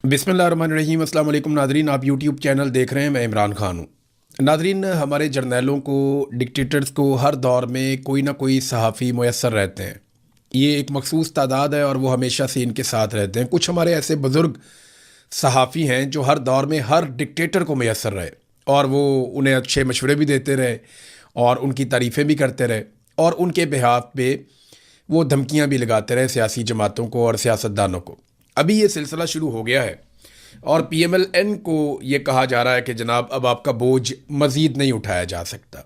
बिस्मिल्लाहिर्रहमानिर्रहीम। अस्सलाम वालेकुम नादरीन, आप यूट्यूब चैनल देख रहे हैं। मैं इमरान खान हूँ। नादरीन, हमारे जर्नैलों को, डिक्टेटर्स को हर दौर में कोई ना कोई सहाफ़ी मुयस्सर रहते हैं। ये एक मखसूस तादाद है और वो हमेशा से इनके साथ रहते हैं। कुछ हमारे ऐसे बुज़ुर्ग सहाफ़ी हैं जो हर दौर में हर डिक्टेटर को मुयस्सर रहे और वो उन्हें अच्छे मशवरे भी देते रहे और उनकी तारीफ़ें भी करते रहे और उनके बिहाफ पे वो धमकियाँ भी लगाते रहे सियासी जमातों को और सियासतदानों को। अभी ये सिलसिला शुरू हो गया है और पीएमएलएन को ये कहा जा रहा है कि जनाब अब आपका बोझ मज़ीद नहीं उठाया जा सकता।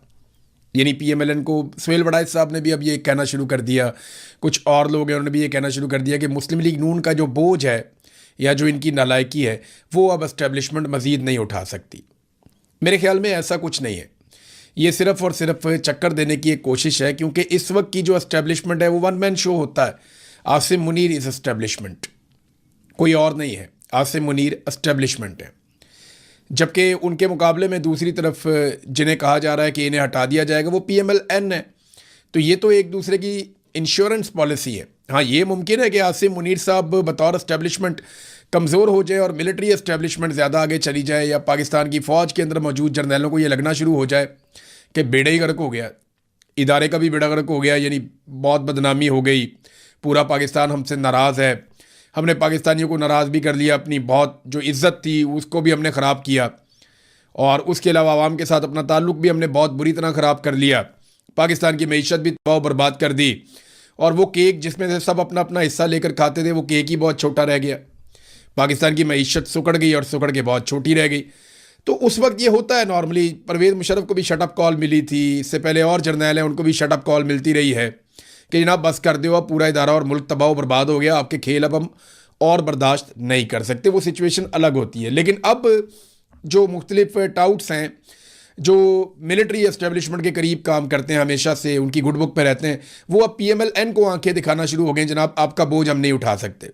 यानी पीएमएलएन को सुहेल वड़ाइच साहब ने भी अब ये कहना शुरू कर दिया, कुछ और लोग हैं उन्होंने भी ये कहना शुरू कर दिया कि मुस्लिम लीग नून का जो बोझ है या जो इनकी नालायकी है वो अब एस्टेब्लिशमेंट मज़ीद नहीं उठा सकती। मेरे ख्याल में ऐसा कुछ नहीं है। ये सिर्फ और सिर्फ चक्कर देने की एक कोशिश है, क्योंकि इस वक्त की जो एस्टेब्लिशमेंट है वो वन मैन शो होता है। आसिम मुनीर इज़ एस्टेब्लिशमेंट, कोई और नहीं है। आसिम मुनीर एस्टेब्लिशमेंट है, जबकि उनके मुकाबले में दूसरी तरफ जिन्हें कहा जा रहा है कि इन्हें हटा दिया जाएगा वो पीएमएलएन है। तो ये तो एक दूसरे की इंश्योरेंस पॉलिसी है। हाँ, ये मुमकिन है कि आसिम मुनीर साहब बतौर एस्टेब्लिशमेंट कमज़ोर हो जाए और मिलिट्री एस्टेब्लिशमेंट ज़्यादा आगे चली जाए, या पाकिस्तान की फ़ौज के अंदर मौजूद जर्नैलों को ये लगना शुरू हो जाए कि बेड़ा ही गर्क हो गया, इदारे का भी बेड़ा गर्क हो गया, यानी बहुत बदनामी हो गई, पूरा पाकिस्तान हमसे नाराज़ है, हमने पाकिस्तानियों को नाराज़ भी कर लिया, अपनी बहुत जो इज़्ज़त थी उसको भी हमने ख़राब किया और उसके अलावा आवाम के साथ अपना ताल्लुक़ भी हमने बहुत बुरी तरह ख़राब कर लिया, पाकिस्तान की मईशत भी तबाह बर्बाद कर दी और वो केक जिसमें से सब अपना अपना हिस्सा लेकर खाते थे वो केक ही बहुत छोटा रह गया। पाकिस्तान की मईशत सुकड़ गई और सुकड़ के बहुत छोटी रह गई। तो उस वक्त ये होता है नॉर्मली। परवेज़ मुशर्रफ को भी शटअप कॉल मिली थी, इससे पहले और जर्नैल हैं उनको भी शटअप कॉल मिलती रही है कि जनाब बस कर दो, अब पूरा इदारा और मुल्क तबाह बर्बाद हो गया, आपके खेल अब हम और बर्दाश्त नहीं कर सकते। वो सिचुएशन अलग होती है। लेकिन अब जो मुख्तलिफ टाउट्स हैं जो मिलिट्री एस्टेब्लिशमेंट के करीब काम करते हैं, हमेशा से उनकी गुड बुक पे रहते हैं, वो अब पीएमएलएन को आंखें दिखाना शुरू हो गए, जनाब आपका बोझ हम नहीं उठा सकते।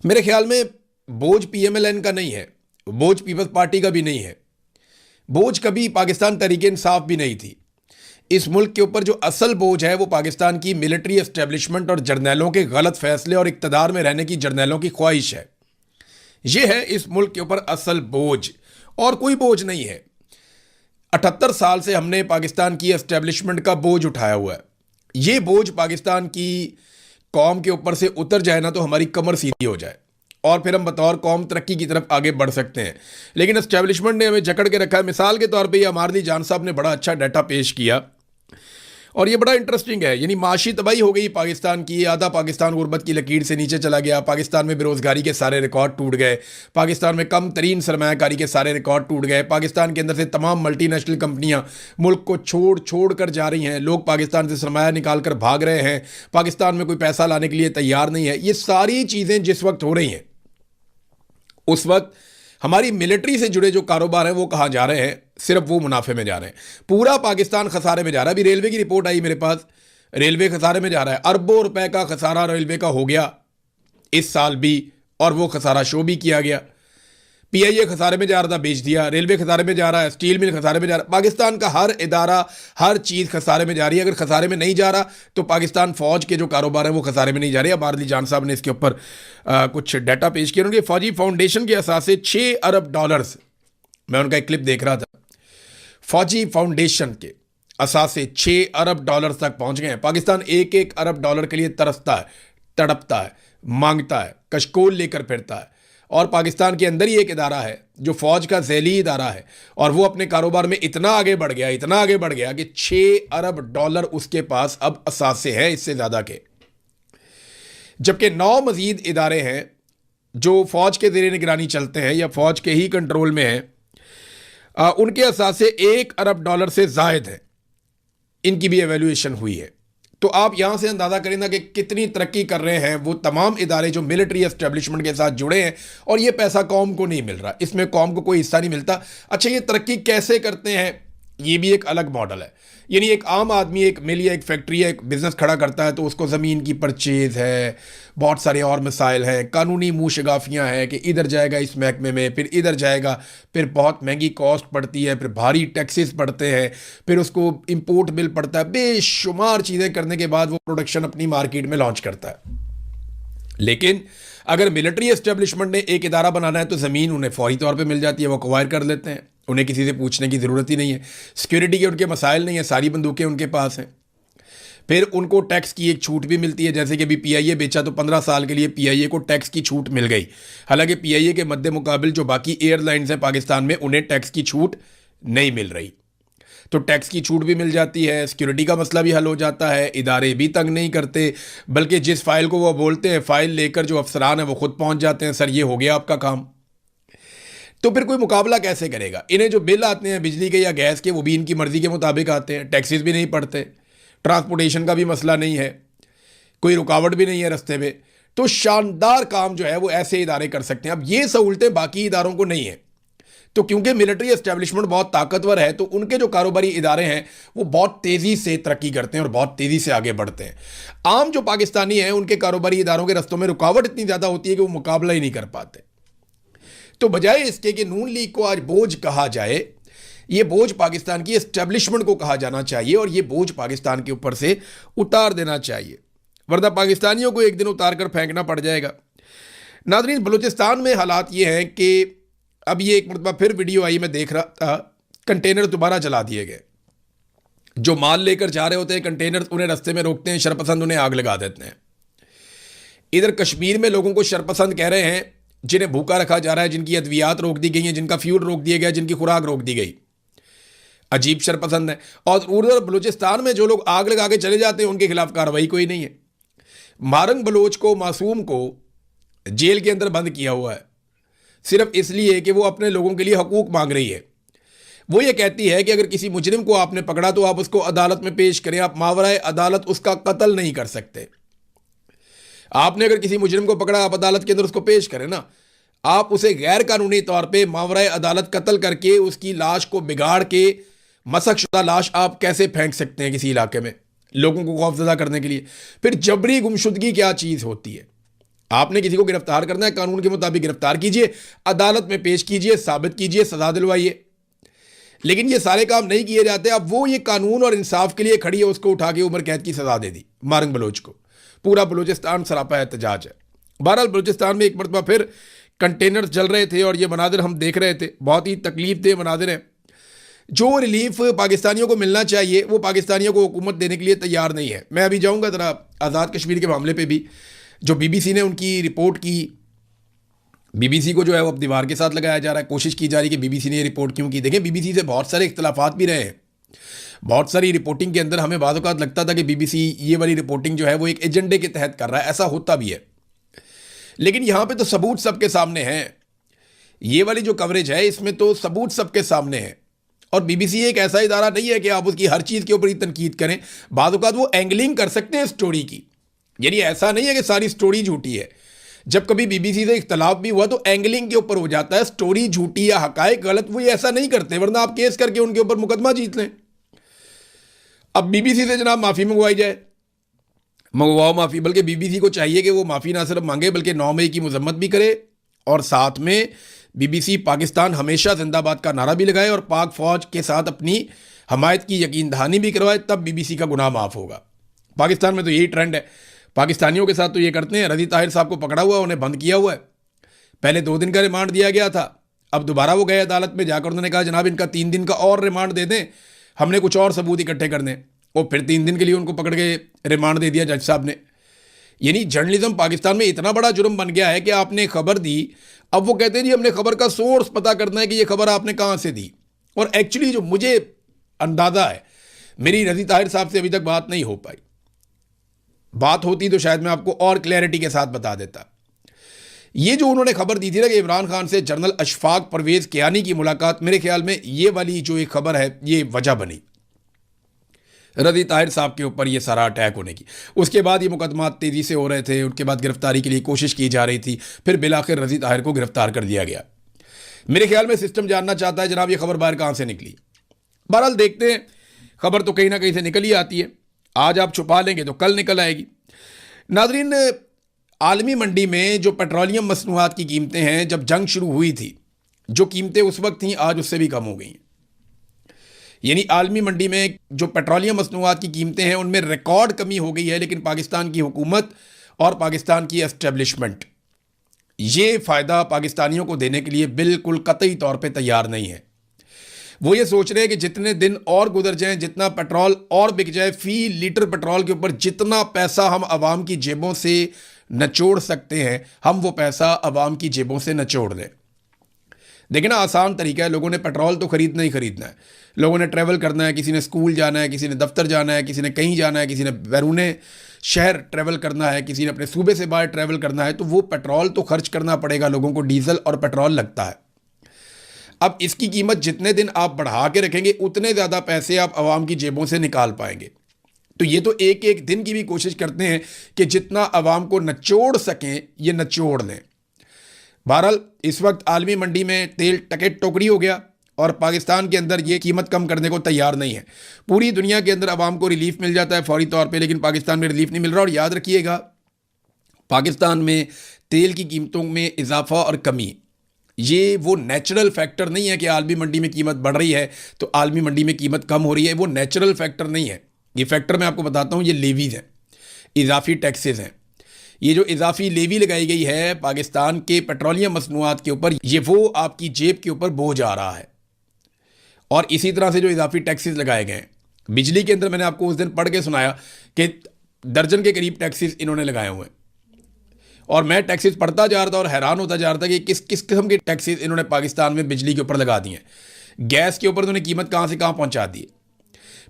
मेरे ख्याल में बोझ पीएमएलएन का नहीं है, बोझ पीपल्स पार्टी का भी नहीं है, बोझ कभी पाकिस्तान तहरीक इंसाफ भी नहीं थी। इस मुल्क के ऊपर जो असल बोझ है वो पाकिस्तान की मिलिट्री एस्टेब्लिशमेंट और जर्नैलों के गलत फैसले और इक़्तिदार में रहने की जर्नैलों की ख्वाहिश है। ये है इस मुल्क के ऊपर असल बोझ, और कोई बोझ नहीं है। 78 साल से हमने पाकिस्तान की एस्टेब्लिशमेंट का बोझ उठाया हुआ है। ये बोझ पाकिस्तान की कौम के ऊपर से उतर जाए ना तो हमारी कमर सीधी हो जाए और फिर हम बतौर कौम तरक्की की तरफ आगे बढ़ सकते हैं। लेकिन एस्टेब्लिशमेंट ने हमें जकड़ के रखा है। मिसाल के तौर पे ये अमारली जान साहब ने बड़ा अच्छा डाटा पेश किया और ये बड़ा इंटरेस्टिंग है। यानी माशी तबाही हो गई पाकिस्तान की, आधा पाकिस्तान गुर्बत की लकीर से नीचे चला गया, पाकिस्तान में बेरोज़गारी के सारे रिकॉर्ड टूट गए, पाकिस्तान में कम तरीन सरमायाकारी के सारे रिकॉर्ड टूट गए, पाकिस्तान के अंदर से तमाम मल्टीनेशनल कंपनियां मुल्क को छोड़ कर जा रही हैं, लोग पाकिस्तान से सरमाया निकाल कर भाग रहे हैं, पाकिस्तान में कोई पैसा लाने के लिए तैयार नहीं है। ये सारी चीज़ें जिस वक्त हो रही हैं उस वक्त हमारी मिलिट्री से जुड़े जो कारोबार हैं वो कहाँ जा रहे हैं? सिर्फ वो मुनाफे में जा रहे हैं। पूरा पाकिस्तान खसारे में जा रहा है। अभी रेलवे की रिपोर्ट आई मेरे पास, रेलवे खसारे में जा रहा है। अरबों रुपए का खसारा रेलवे का हो गया इस साल भी, और वो खसारा शो भी किया गया। पीआईए खसारे में जा रहा था, बेच दिया। रेलवे खसारे में जा रहा है, स्टील मिल खसारे में जा रहा है। पाकिस्तान का हर इदारा, हर चीज़ खसारे में जा रही है। अगर खसारे में नहीं जा रहा तो पाकिस्तान फौज के जो कारोबार है वो खसारे में नहीं जा रहे। अब आरली जान साहब ने इसके ऊपर कुछ डाटा पेश किया। उनके फौजी फाउंडेशन के असासे से $6 अरब, मैं उनका एक क्लिप देख रहा था, फौजी फाउंडेशन के असासे $6 अरब तक पहुंच गए हैं। पाकिस्तान $1 अरब के लिए तरसता है, तड़पता है, मांगता है, कशकोल लेकर फिरता है। और पाकिस्तान के अंदर ही एक इदारा है जो फौज का झैली इदारा है, और वो अपने कारोबार में इतना आगे बढ़ गया, इतना आगे बढ़ गया कि $6 अरब उसके पास अब असासे हैं, इससे ज़्यादा के। जबकि 9 मजीद इदारे हैं जो फौज के ज़ेरे निगरानी चलते हैं या फौज के ही कंट्रोल में हैं, उनके असासे $1 अरब से ज़ायद है। इनकी भी एवेल्यूएशन हुई है। तो आप यहाँ से अंदाज़ा करें ना कि कितनी तरक्की कर रहे हैं वो तमाम इदारे जो मिलिट्री एस्टेब्लिशमेंट के साथ जुड़े हैं, और ये पैसा कौम को नहीं मिल रहा, इसमें कौम को कोई हिस्सा नहीं मिलता। अच्छा, ये तरक्की कैसे करते हैं? ये भी एक अलग मॉडल है। यानी एक आम आदमी एक मिल या एक फैक्ट्री या एक बिज़नेस खड़ा करता है तो उसको ज़मीन की परचेज़ है, बहुत सारे और मसाइल हैं, कानूनी मुँह शगाफियाँ हैं कि इधर जाएगा इस महकमे में, फिर इधर जाएगा, फिर बहुत महंगी कॉस्ट पड़ती है, फिर भारी टैक्सेस पड़ते हैं, फिर उसको इंपोर्ट बिल पड़ता है, बेशुमार चीज़ें करने के बाद वो प्रोडक्शन अपनी मार्केट में लॉन्च करता है। लेकिन अगर मिलिट्री एस्टेब्लिशमेंट ने एक इदारा बनाना है तो ज़मीन उन्हें फौरी तौर पे मिल जाती है, वो एक्वायर कर लेते हैं, उन्हें किसी से पूछने की ज़रूरत ही नहीं है। सिक्योरिटी के उनके मसाइल नहीं है, सारी बंदूकें उनके पास हैं। फिर उनको टैक्स की एक छूट भी मिलती है, जैसे कि अभी पीआईए बेचा तो 15 साल के लिए पीआईए को टैक्स की छूट मिल गई। हालांकि पीआईए के मद्दे मुकाबिल जो बाकी एयरलाइंस हैं पाकिस्तान में, उन्हें टैक्स की छूट नहीं मिल रही। तो टैक्स की छूट भी मिल जाती है, सिक्योरिटी का मसला भी हल हो जाता है, इदारे भी तंग नहीं करते, बल्कि जिस फाइल को वो बोलते हैं फाइल लेकर जो अफसरान हैं वो खुद पहुंच जाते हैं, सर ये हो गया आपका काम। तो फिर कोई मुकाबला कैसे करेगा? इन्हें जो बिल आते हैं बिजली के या गैस के, वो भी इनकी मर्जी के मुताबिक आते हैं, टैक्सेस भी नहीं पड़ते, ट्रांसपोर्टेशन का भी मसला नहीं है, कोई रुकावट भी नहीं है रास्ते में। तो शानदार काम जो है वो ऐसे इदारे कर सकते हैं। अब ये सहूलतें बाकी इदारों को नहीं है, तो क्योंकि मिलिट्री एस्टेब्लिशमेंट बहुत ताकतवर है तो उनके जो कारोबारी इदारे हैं वो बहुत तेज़ी से तरक्की करते हैं और बहुत तेज़ी से आगे बढ़ते हैं। आम जो पाकिस्तानी हैं उनके कारोबारी इदारों के रस्तों में रुकावट इतनी ज़्यादा होती है कि वो मुकाबला ही नहीं कर पाते। तो बजाय इसके कि नून लीग को आज बोझ कहा जाए, ये बोझ पाकिस्तान की एस्टेब्लिशमेंट को कहा जाना चाहिए और ये बोझ पाकिस्तान के ऊपर से उतार देना चाहिए, वरना पाकिस्तानियों को एक दिन उतार कर फेंकना पड़ जाएगा। नाज़रीन, बलूचिस्तान में हालात ये हैं कि अब ये एक मरतबा फिर वीडियो आई, मैं देख रहा था, कंटेनर दोबारा जला दिए गए। जो माल लेकर जा रहे होते हैं कंटेनर, उन्हें रास्ते में रोकते हैं, शरपसंद उन्हें आग लगा देते हैं। इधर कश्मीर में लोगों को शरपसंद कह रहे हैं जिन्हें भूखा रखा जा रहा है, जिनकी अद्वियात रोक दी गई हैं, जिनका फ्यूल रोक दिया गया, जिनकी खुराक रोक दी गई। अजीब शरपसंद है। और उधर बलूचिस्तान में जो लोग आग लगा के चले जाते हैं उनके खिलाफ कार्रवाई कोई नहीं है। मारंग बलोच को, मासूम को जेल के अंदर बंद किया हुआ है सिर्फ इसलिए कि वो अपने लोगों के लिए हकूक मांग रही है। वो ये कहती है कि अगर किसी मुजरिम को आपने पकड़ा तो आप उसको अदालत में पेश करें, आप मावराए अदालत उसका कत्ल नहीं कर सकते। आपने अगर किसी मुजरिम को पकड़ा, आप अदालत के अंदर उसको पेश करें ना, आप उसे गैर कानूनी तौर पे मावराए अदालत कत्ल करके उसकी लाश को बिगाड़ के, मसकशुदा लाश आप कैसे फेंक सकते हैं किसी इलाके में लोगों को खौफजदा करने के लिए? फिर जबरी गुमशुदगी क्या चीज़ होती है? आपने किसी को गिरफ्तार करना है, कानून के मुताबिक गिरफ्तार कीजिए, अदालत में पेश कीजिए, साबित कीजिए, सजा दिलवाइए। लेकिन ये सारे काम नहीं किए जाते। अब वो ये कानून और इंसाफ के लिए खड़ी है, उसको उठा के उम्र कैद की सजा दे दी मारंग बलोच को। पूरा बलूचिस्तान सरापा एहतजाज है। बहरहाल बलूचिस्तान में एक मरतबा फिर कंटेनर जल रहे थे और ये मनाजिर हम देख रहे थे, बहुत ही तकलीफ दे मनाजिर हैं। जो रिलीफ पाकिस्तानियों को मिलना चाहिए वो पाकिस्तानियों को हुकूमत देने के लिए तैयार नहीं है। मैं अभी जाऊँगा ज़रा आज़ाद कश्मीर के मामले पर भी, जो बीबीसी ने उनकी रिपोर्ट की, बीबीसी को जो है वो अब दीवार के साथ लगाया जा रहा है, कोशिश की जा रही है कि बीबीसी ने ये रिपोर्ट क्यों की। देखें, बीबीसी से बहुत सारे इख्तलाफात भी रहे हैं, बहुत सारी रिपोर्टिंग के अंदर हमें बाद औक़ात लगता था कि बीबीसी ये वाली रिपोर्टिंग जो है वो एक एजेंडे के तहत कर रहा है, ऐसा होता भी है। लेकिन यहाँ पे तो सबूत सबके सामने हैं। ये वाली जो कवरेज है इसमें तो सबूत सबके सामने है। और बीबीसी एक ऐसा इदारा नहीं है कि आप उसकी हर चीज़ के ऊपर ही तनकीद करें। बाद औक़ात वो एंगलिंग कर सकते हैं स्टोरी की, यानी ऐसा नहीं है कि सारी स्टोरी झूठी है। जब कभी बीबीसी से इख्तलाफ भी हुआ तो एंगलिंग के ऊपर हो जाता है, स्टोरी झूठी या हकायक गलत, वो ये ऐसा नहीं करते, वरना आप केस करके उनके ऊपर मुकदमा जीत लें। अब बीबीसी से जनाब माफ़ी मंगवाई जाए, मंगवाओ माफ़ी, बल्कि बीबीसी को चाहिए कि वो माफ़ी ना सिर्फ मांगे बल्कि 9 मई की मजम्मत भी करे और साथ में बीबीसी पाकिस्तान हमेशा जिंदाबाद का नारा भी लगाए और पाक फ़ौज के साथ अपनी हमायत की यकीन दहानी भी करवाए, तब बीबीसी का गुनाह माफ़ होगा। पाकिस्तान में तो यही ट्रेंड है, पाकिस्तानियों के साथ तो ये करते हैं। रज़ी ताहिर साहब को पकड़ा हुआ, उन्हें बंद किया हुआ है, पहले 2 दिन का रिमांड दिया गया था, अब दोबारा वो गए अदालत में जाकर, उन्होंने कहा जनाब इनका 3 दिन का और रिमांड दे दें, हमने कुछ और सबूत इकट्ठे करने, और फिर 3 दिन के लिए उनको पकड़ के रिमांड दे दिया जज साहब ने। यानी जर्नलिज्म पाकिस्तान में इतना बड़ा जुर्म बन गया है कि आपने खबर दी, अब वो कहते हैं जी हमने खबर का सोर्स पता करना है कि ये खबर आपने कहाँ से दी। और एक्चुअली जो मुझे अंदाज़ा है, मेरी रज़ी ताहिर साहब से अभी तक बात नहीं हो पाई, बात होती तो शायद मैं आपको और क्लैरिटी के साथ बता देता। ये जो उन्होंने खबर दी थी ना कि इमरान खान से जनरल अशफाक परवेज़ कियानी की मुलाकात, मेरे ख्याल में ये वाली जो एक खबर है ये वजह बनी रज़ी ताहिर साहब के ऊपर ये सारा अटैक होने की। उसके बाद ये मुकदमा तेज़ी से हो रहे थे, उनके बाद गिरफ्तारी के लिए कोशिश की जा रही थी, फिर बिलाखिर रज़ी ताहिर को गिरफ्तार कर दिया गया। मेरे ख्याल में सिस्टम जानना चाहता है जनाब ये खबर बाहर कहाँ से निकली। बहरहाल देखते हैं, खबर तो कहीं ना कहीं से निकल ही आती है, आज आप छुपा लेंगे तो कल निकल आएगी। नाज़रीन, आलमी मंडी में जो पेट्रोलियम मसनूआत की कीमतें हैं, जब जंग शुरू हुई थी जो कीमतें उस वक्त थीं आज उससे भी कम हो गई हैं। यानी आलमी मंडी में जो पेट्रोलियम मसनूआत की कीमतें हैं उनमें रिकॉर्ड कमी हो गई है, लेकिन पाकिस्तान की हुकूमत और पाकिस्तान की एस्टेब्लिशमेंट ये फ़ायदा पाकिस्तानियों को देने के लिए बिल्कुल कतई तौर पे तैयार नहीं है। वो ये सोच रहे हैं कि जितने दिन और गुजर जाएं, जितना पेट्रोल और बिक जाए, फ़ी लीटर पेट्रोल के ऊपर जितना पैसा हम आवाम की जेबों से नचोड़ सकते हैं, हम वो पैसा आवाम की जेबों से नचोड़ लें। देखिए ना, आसान तरीका है। लोगों ने पेट्रोल तो खरीदना ही खरीदना है, लोगों ने ट्रैवल करना है, किसी ने स्कूल जाना है, किसी ने दफ्तर जाना है, किसी ने कहीं जाना है, किसी ने बैरूने शहर ट्रैवल करना है, किसी ने अपने सूबे से बाहर ट्रैवल करना है, तो वो पेट्रोल तो खर्च करना पड़ेगा लोगों को। डीजल और पेट्रोल लगता है। अब इसकी कीमत जितने दिन आप बढ़ा के रखेंगे उतने ज़्यादा पैसे आप आवाम की जेबों से निकाल पाएंगे। तो ये तो एक एक दिन की भी कोशिश करते हैं कि जितना आवाम को नचोड़ सकें ये नचोड़ लें। बहरहाल इस वक्त आलमी मंडी में तेल टके टोकरी हो गया और पाकिस्तान के अंदर ये कीमत कम करने को तैयार नहीं है। पूरी दुनिया के अंदर आवाम को रिलीफ मिल जाता है फौरी तौर पे, लेकिन पाकिस्तान में रिलीफ नहीं मिल रहा। और याद रखिएगा, पाकिस्तान में तेल की कीमतों में इजाफा और कमी ये वो नेचुरल फैक्टर नहीं है कि आलमी मंडी में कीमत बढ़ रही है तो आलमी मंडी में कीमत कम हो रही है। वो नेचुरल फैक्टर नहीं है। ये फैक्टर मैं आपको बताता हूँ, ये लेवीज़ हैं, इजाफी टैक्सेस हैं। ये जो इजाफी लेवी लगाई गई है पाकिस्तान के पेट्रोलियम मसनूआत के ऊपर, ये वो आपकी जेब के ऊपर बोझ आ रहा है। और इसी तरह से जो इजाफी टैक्सेस लगाए गए हैं बिजली के अंदर, मैंने आपको उस दिन पढ़ के सुनाया कि दर्जन के करीब टैक्सेस इन्होंने लगाए हुए हैं। और मैं टैक्सेस पढ़ता जा रहा था और हैरान होता जा रहा था कि किस किस किस्म के टैक्सेस इन्होंने पाकिस्तान में बिजली के ऊपर लगा दिए हैं। गैस के ऊपर उन्होंने कीमत कहाँ से कहाँ पहुँचा दी।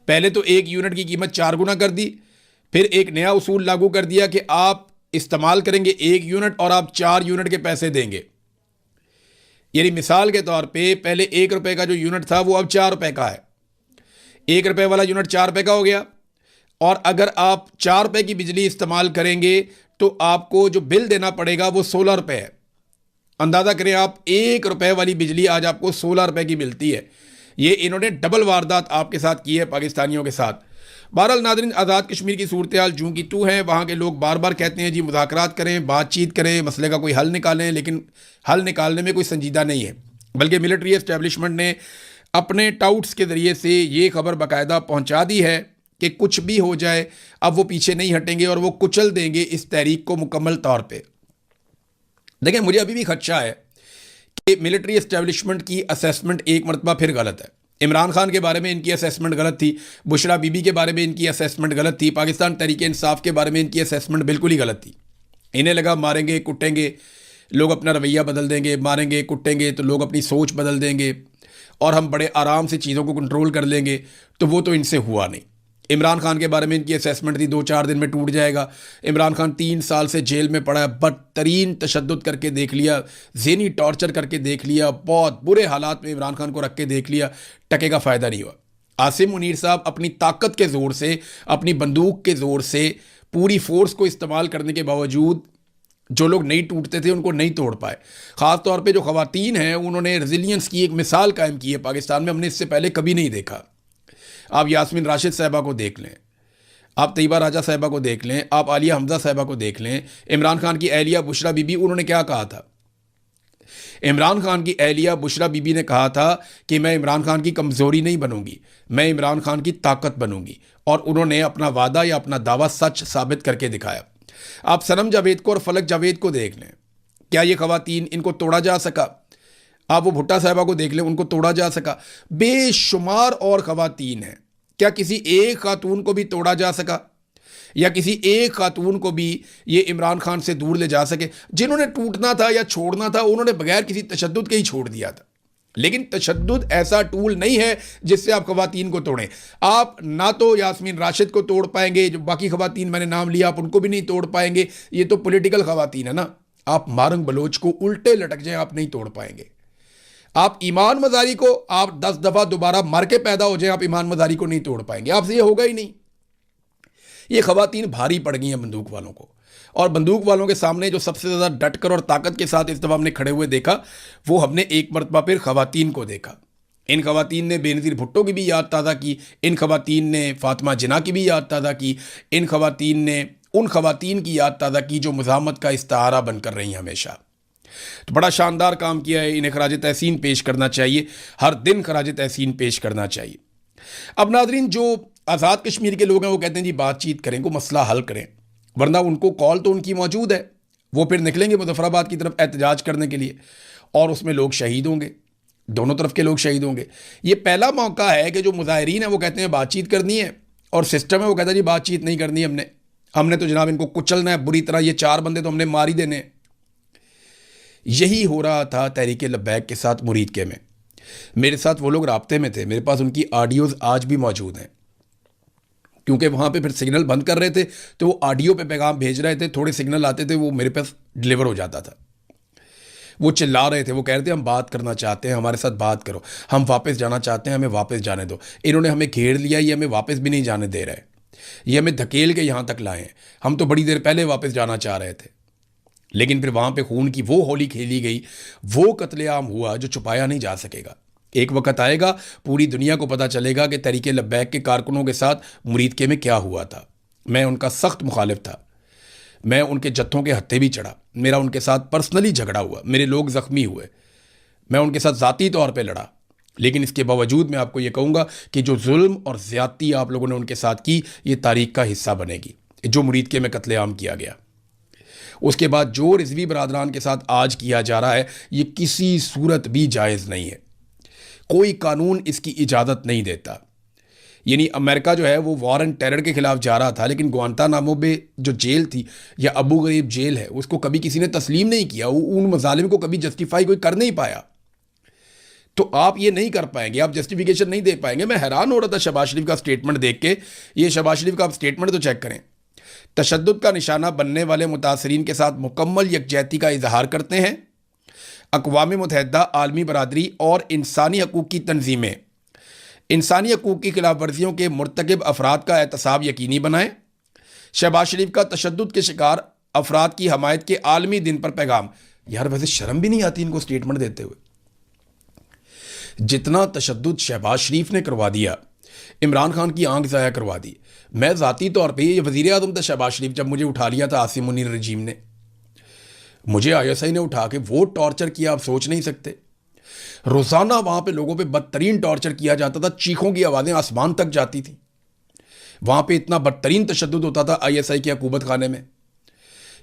पहले तो 1 यूनिट की कीमत 4 गुना कर दी, फिर एक नया उसूल लागू कर दिया कि आप इस्तेमाल करेंगे 1 यूनिट और आप 4 यूनिट के पैसे देंगे। यानी मिसाल के तौर पे पहले 1 रुपये का जो यूनिट था वो अब 4 रुपये का है। 1 रुपये वाला यूनिट 4 रुपये का हो गया। और अगर आप 4 रुपये की बिजली इस्तेमाल करेंगे तो आपको जो बिल देना पड़ेगा वो 16 रुपये है। अंदाज़ा करें आप, 1 रुपये वाली बिजली आज आपको 16 रुपये की मिलती है। ये इन्होंने डबल वारदात आपके साथ की है पाकिस्तानियों के साथ। बहरहाल नाज़रीन, आज़ाद कश्मीर की सूरत हाल जूं की तू है। वहाँ के लोग बार बार कहते हैं जी मुज़ाकरात करें, बातचीत करें, मसले का कोई हल निकालें, लेकिन हल निकालने में कोई संजीदा नहीं है। बल्कि मिलिट्री एस्टेब्लिशमेंट ने अपने टाउट्स के ज़रिए से ये खबर बाकायदा पहुँचा दी है कि कुछ भी हो जाए अब वो पीछे नहीं हटेंगे और वो कुचल देंगे इस तहरीक को मुकम्मल तौर पे। देखिए, मुझे अभी भी खदशा है कि मिलिट्री एस्टेब्लिशमेंट की असेसमेंट एक मरतबा फिर गलत है। इमरान खान के बारे में इनकी असेसमेंट गलत थी, बुशरा बीबी के बारे में इनकी असेसमेंट गलत थी, पाकिस्तान तहरीक इंसाफ के बारे में इनकी असेसमेंट बिल्कुल ही गलत थी। इन्हें लगा मारेंगे कुटेंगे लोग अपना रवैया बदल देंगे, मारेंगे कुटेंगे तो लोग अपनी सोच बदल देंगे और हम बड़े आराम से चीज़ों को कंट्रोल कर लेंगे। तो वो तो इनसे हुआ नहीं। इमरान खान के बारे में इनकी असेसमेंट थी 2-4 दिन में टूट जाएगा। इमरान खान 3 साल से जेल में पड़ा है, बदतरीन तशद्दुद करके देख लिया, ज़हनी टॉर्चर करके देख लिया, बहुत बुरे हालात में इमरान खान को रख के देख लिया, टके का फ़ायदा नहीं हुआ। आसिम मुनीर साहब अपनी ताकत के ज़ोर से, अपनी बंदूक के ज़ोर से, पूरी फोर्स को इस्तेमाल करने के बावजूद जो लोग नहीं टूटते थे उनको नहीं तोड़ पाए। ख़ास तौर पे जो ख़वातीन हैं उन्होंने रेजिलियंस की एक मिसाल कायम की है पाकिस्तान में, हमने इससे पहले कभी नहीं देखा। आप यास्मीन राशिद साहिबा को देख लें, आप तैयबा राजा साहिबा को देख लें, आप आलिया हमजा साहिबा को देख लें, इमरान खान की अहलिया बुशरा बीबी, उन्होंने क्या कहा था। इमरान खान की अहलिया बुशरा बीबी ने कहा था कि मैं इमरान खान की कमज़ोरी नहीं बनूंगी, मैं इमरान खान की ताकत बनूंगी। और उन्होंने अपना वादा या अपना दावा सच साबित करके दिखाया। आप सनम जावेद को और फलक जावेद को देख लें, क्या ये ख़वातीन, इनको तोड़ा जा सका। आप वो भुट्टा साहिबा को देख लें, उनको तोड़ा जा सका। बेशुमार और ख़वातीन हैं, क्या किसी एक खातून को भी तोड़ा जा सका या किसी एक खातून को भी ये इमरान खान से दूर ले जा सके। जिन्होंने टूटना था या छोड़ना था उन्होंने बगैर किसी तशद्दुद के ही छोड़ दिया था। लेकिन तशद्दुद ऐसा टूल नहीं है जिससे आप ख़वातीन को तोड़ें। आप ना तो यास्मीन राशिद को तोड़ पाएंगे, जो बाकी ख़वातीन मैंने नाम लिया आप उनको भी नहीं तोड़ पाएंगे। ये तो पॉलिटिकल ख़वातीन है ना। आप मारंग बलोच को उल्टे लटक जाएं, आप नहीं तोड़ पाएंगे। आप ईमान मजारी को, आप 10 दफ़ा दोबारा मर के पैदा हो जाए, आप ईमान मजारी को नहीं तोड़ पाएंगे, आपसे ये होगा ही नहीं। ये ख़वातीन भारी पड़ गई हैं बंदूक वालों को, और बंदूक वालों के सामने जो सबसे ज़्यादा डटकर और ताकत के साथ इस दफ़ा हमने खड़े हुए देखा, वो हमने एक मरतबा फिर ख़वातीन को देखा। इन ख़वातीन ने बेनज़ीर भुट्टो की भी याद ताज़ा की, इन ख़वातीन ने फ़ातिमा जिन्ना की भी याद ताज़ा की, इन ख़वातीन ने उन ख़वातीन की याद ताज़ा की जो मुज़ाहमत का इस्तारा बनकर रही हमेशा। तो बड़ा शानदार काम किया है, इन्हें खराज तहसीन पेश करना चाहिए, हर दिन खराज तहसीन पेश करना चाहिए। अब नाज़रीन, जो आज़ाद कश्मीर के लोग हैं वो कहते हैं जी बातचीत करें, को मसला हल करें। वरना उनको कॉल तो उनकी मौजूद है, वो फिर निकलेंगे मुजफ्फराबाद की तरफ एहतजाज करने के लिए, और उसमें लोग शहीद होंगे, दोनों तरफ के लोग शहीद होंगे। ये पहला मौका है कि जो मुजाहिरीन है वो कहते हैं बातचीत करनी है, और सिस्टम है वो कहता है जी बातचीत नहीं करनी, हमने तो जनाब इनको कुचलना है बुरी तरह, ये 4 बंदे तो हमने मार ही देने। यही हो रहा था तहरीक लब्बैक के साथ मुरीदके में। मेरे साथ वो लोग राब्ते में थे, मेरे पास उनकी ऑडियोज़ आज भी मौजूद हैं, क्योंकि वहाँ पे फिर सिग्नल बंद कर रहे थे तो वो ऑडियो पे पैगाम भेज रहे थे, थोड़े सिग्नल आते थे वो मेरे पास डिलीवर हो जाता था। वो चिल्ला रहे थे, वो कह रहे थे हम बात करना चाहते हैं, हमारे साथ बात करो, हम वापस जाना चाहते हैं, हमें वापस जाने दो। इन्होंने हमें घेर लिया, ये हमें वापस भी नहीं जाने दे रहे, ये हमें धकेल के यहाँ तक लाए हैं, हम तो बड़ी देर पहले वापस जाना चाह रहे थे। लेकिन फिर वहाँ पे खून की वो होली खेली गई, वो कत्लेआम हुआ जो छुपाया नहीं जा सकेगा। एक वक्त आएगा पूरी दुनिया को पता चलेगा कि तहरीक लब्बैक के कारकुनों के साथ मुरीदके में क्या हुआ था। मैं उनका सख्त मुखालिफ था, मैं उनके जत्थों के हत्थे भी चढ़ा, मेरा उनके साथ पर्सनली झगड़ा हुआ, मेरे लोग ज़ख्मी हुए, मैं उनके साथ ज़ाती तौर पे लड़ा। लेकिन इसके बावजूद मैं आपको ये कहूँगा कि जो जुल्म और ज़्यादती आप लोगों ने उनके साथ की, ये तारीख़ का हिस्सा बनेगी। जो मुरीदके में कत्लेआम किया गया, उसके बाद जो रिजवी बरादरान के साथ आज किया जा रहा है, ये किसी सूरत भी जायज़ नहीं है, कोई कानून इसकी इजाज़त नहीं देता। यानी अमेरिका जो है वो वॉर एंड टेरर के खिलाफ जा रहा था, लेकिन गुआंतानामो में जो जेल थी या अबू गरीब जेल है, उसको कभी किसी ने तस्लीम नहीं किया, उन मजालिम को कभी जस्टिफाई कोई कर नहीं पाया। तो आप ये नहीं कर पाएंगे, आप जस्टिफिकेशन नहीं दे पाएंगे। मैं हैरान हो रहा था शहबाज शरीफ का स्टेटमेंट देख के। ये शहबाज शरीफ का आप स्टेटमेंट तो चेक करें। तशद्दुद का निशाना बनने वाले मुतासरीन के साथ मुकम्मल यकजहती का इजहार करते हैं। अक़वाम मुत्तहिदा, आलमी बरादरी और इंसानी हकूक़ की तंजीमें इंसानी हकूक़ की खिलाफ वर्जियों के मुर्तकिब अफराद का एहतसाब यकीनी बनाएं। शहबाज शरीफ का तशद्दुद के शिकार अफराद की हमायत के आलमी दिन पर पैगाम। यार वैसे शर्म भी नहीं आती इनको स्टेटमेंट देते हुए। जितना तशद्दुद शहबाज शरीफ ने करवा दिया, इमरान खान की आंख ज़ाया करवा दी। मैं ज़ाती तौर पे, ये वज़ीर आज़म था शहबाज शरीफ, जब मुझे उठा लिया था आसिम मुनीर रजीम ने, मुझे ISI ने उठा के वो टॉर्चर किया, आप सोच नहीं सकते। रोज़ाना वहाँ पे लोगों पे बदतरीन टॉर्चर किया जाता था, चीखों की आवाज़ें आसमान तक जाती थी। वहाँ पे इतना बदतरीन तशद्दुद होता था ISI के हुकूमत खाने में।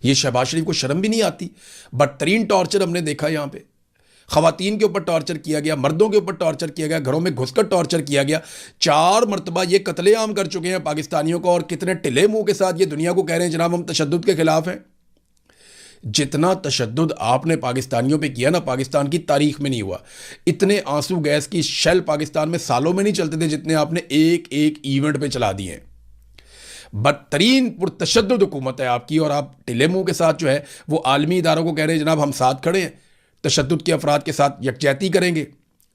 ये शहबाज शरीफ को शर्म भी नहीं आती। बदतरीन टॉर्चर हमने देखा यहाँ पे, ख़वातीन के ऊपर टॉर्चर किया गया, मर्दों के ऊपर टॉर्चर किया गया, घरों में घुसकर टॉर्चर किया गया। 4 मरतबा ये कत्लेआम कर चुके हैं पाकिस्तानियों को, और कितने टिले मुंह के साथ ये दुनिया को कह रहे हैं जनाब हम तशद्दुद के खिलाफ हैं। जितना तशद्दुद आपने पाकिस्तानियों पे किया ना, पाकिस्तान की तारीख में नहीं हुआ। इतने आंसू गैस की शेल पाकिस्तान में सालों में नहीं चलते थे जितने आपने एक एक इवेंट पे चला दिए हैं। बदतरीन पुरतशद्दुद हुकूमत है आपकी, और आप टिले मुंह के साथ जो है वो आलमी इदारों को कह रहे हैं जनाब हम साथ खड़े हैं, तशद्दुद के अफराद के साथ यकजहती करेंगे।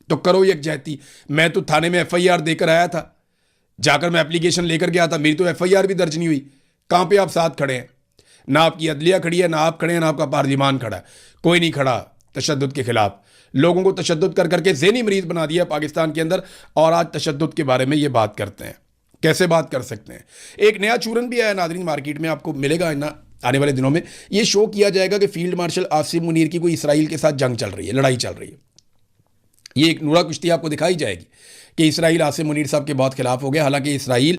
तो करो यकजहती। मैं तो थाने में FIR देकर आया था, जाकर मैं एप्लीकेशन लेकर गया था, मेरी तो FIR भी दर्ज नहीं हुई। कहाँ पे आप साथ खड़े हैं? ना आपकी अदलिया खड़ी है, ना आप खड़े हैं, ना आपका पार्लिमान खड़ा है, कोई नहीं खड़ा तशद्दुद के खिलाफ। लोगों को तशद्दुद कर करके ज़हनी मरीज बना दिया पाकिस्तान के अंदर, और आज तशद्दुद के बारे में ये बात करते हैं। कैसे बात कर सकते हैं? एक नया चूरन भी आया नाज़रीन मार्केट में, आपको मिलेगा ना आने वाले दिनों में। ये शो किया जाएगा कि फील्ड मार्शल आसिम मुनीर की कोई इसराइल के साथ जंग चल रही है, लड़ाई चल रही है। ये एक नूरा कुश्ती आपको दिखाई जाएगी कि इसराइल आसिम मुनीर साहब के बहुत खिलाफ हो गया। हालांकि इसराइल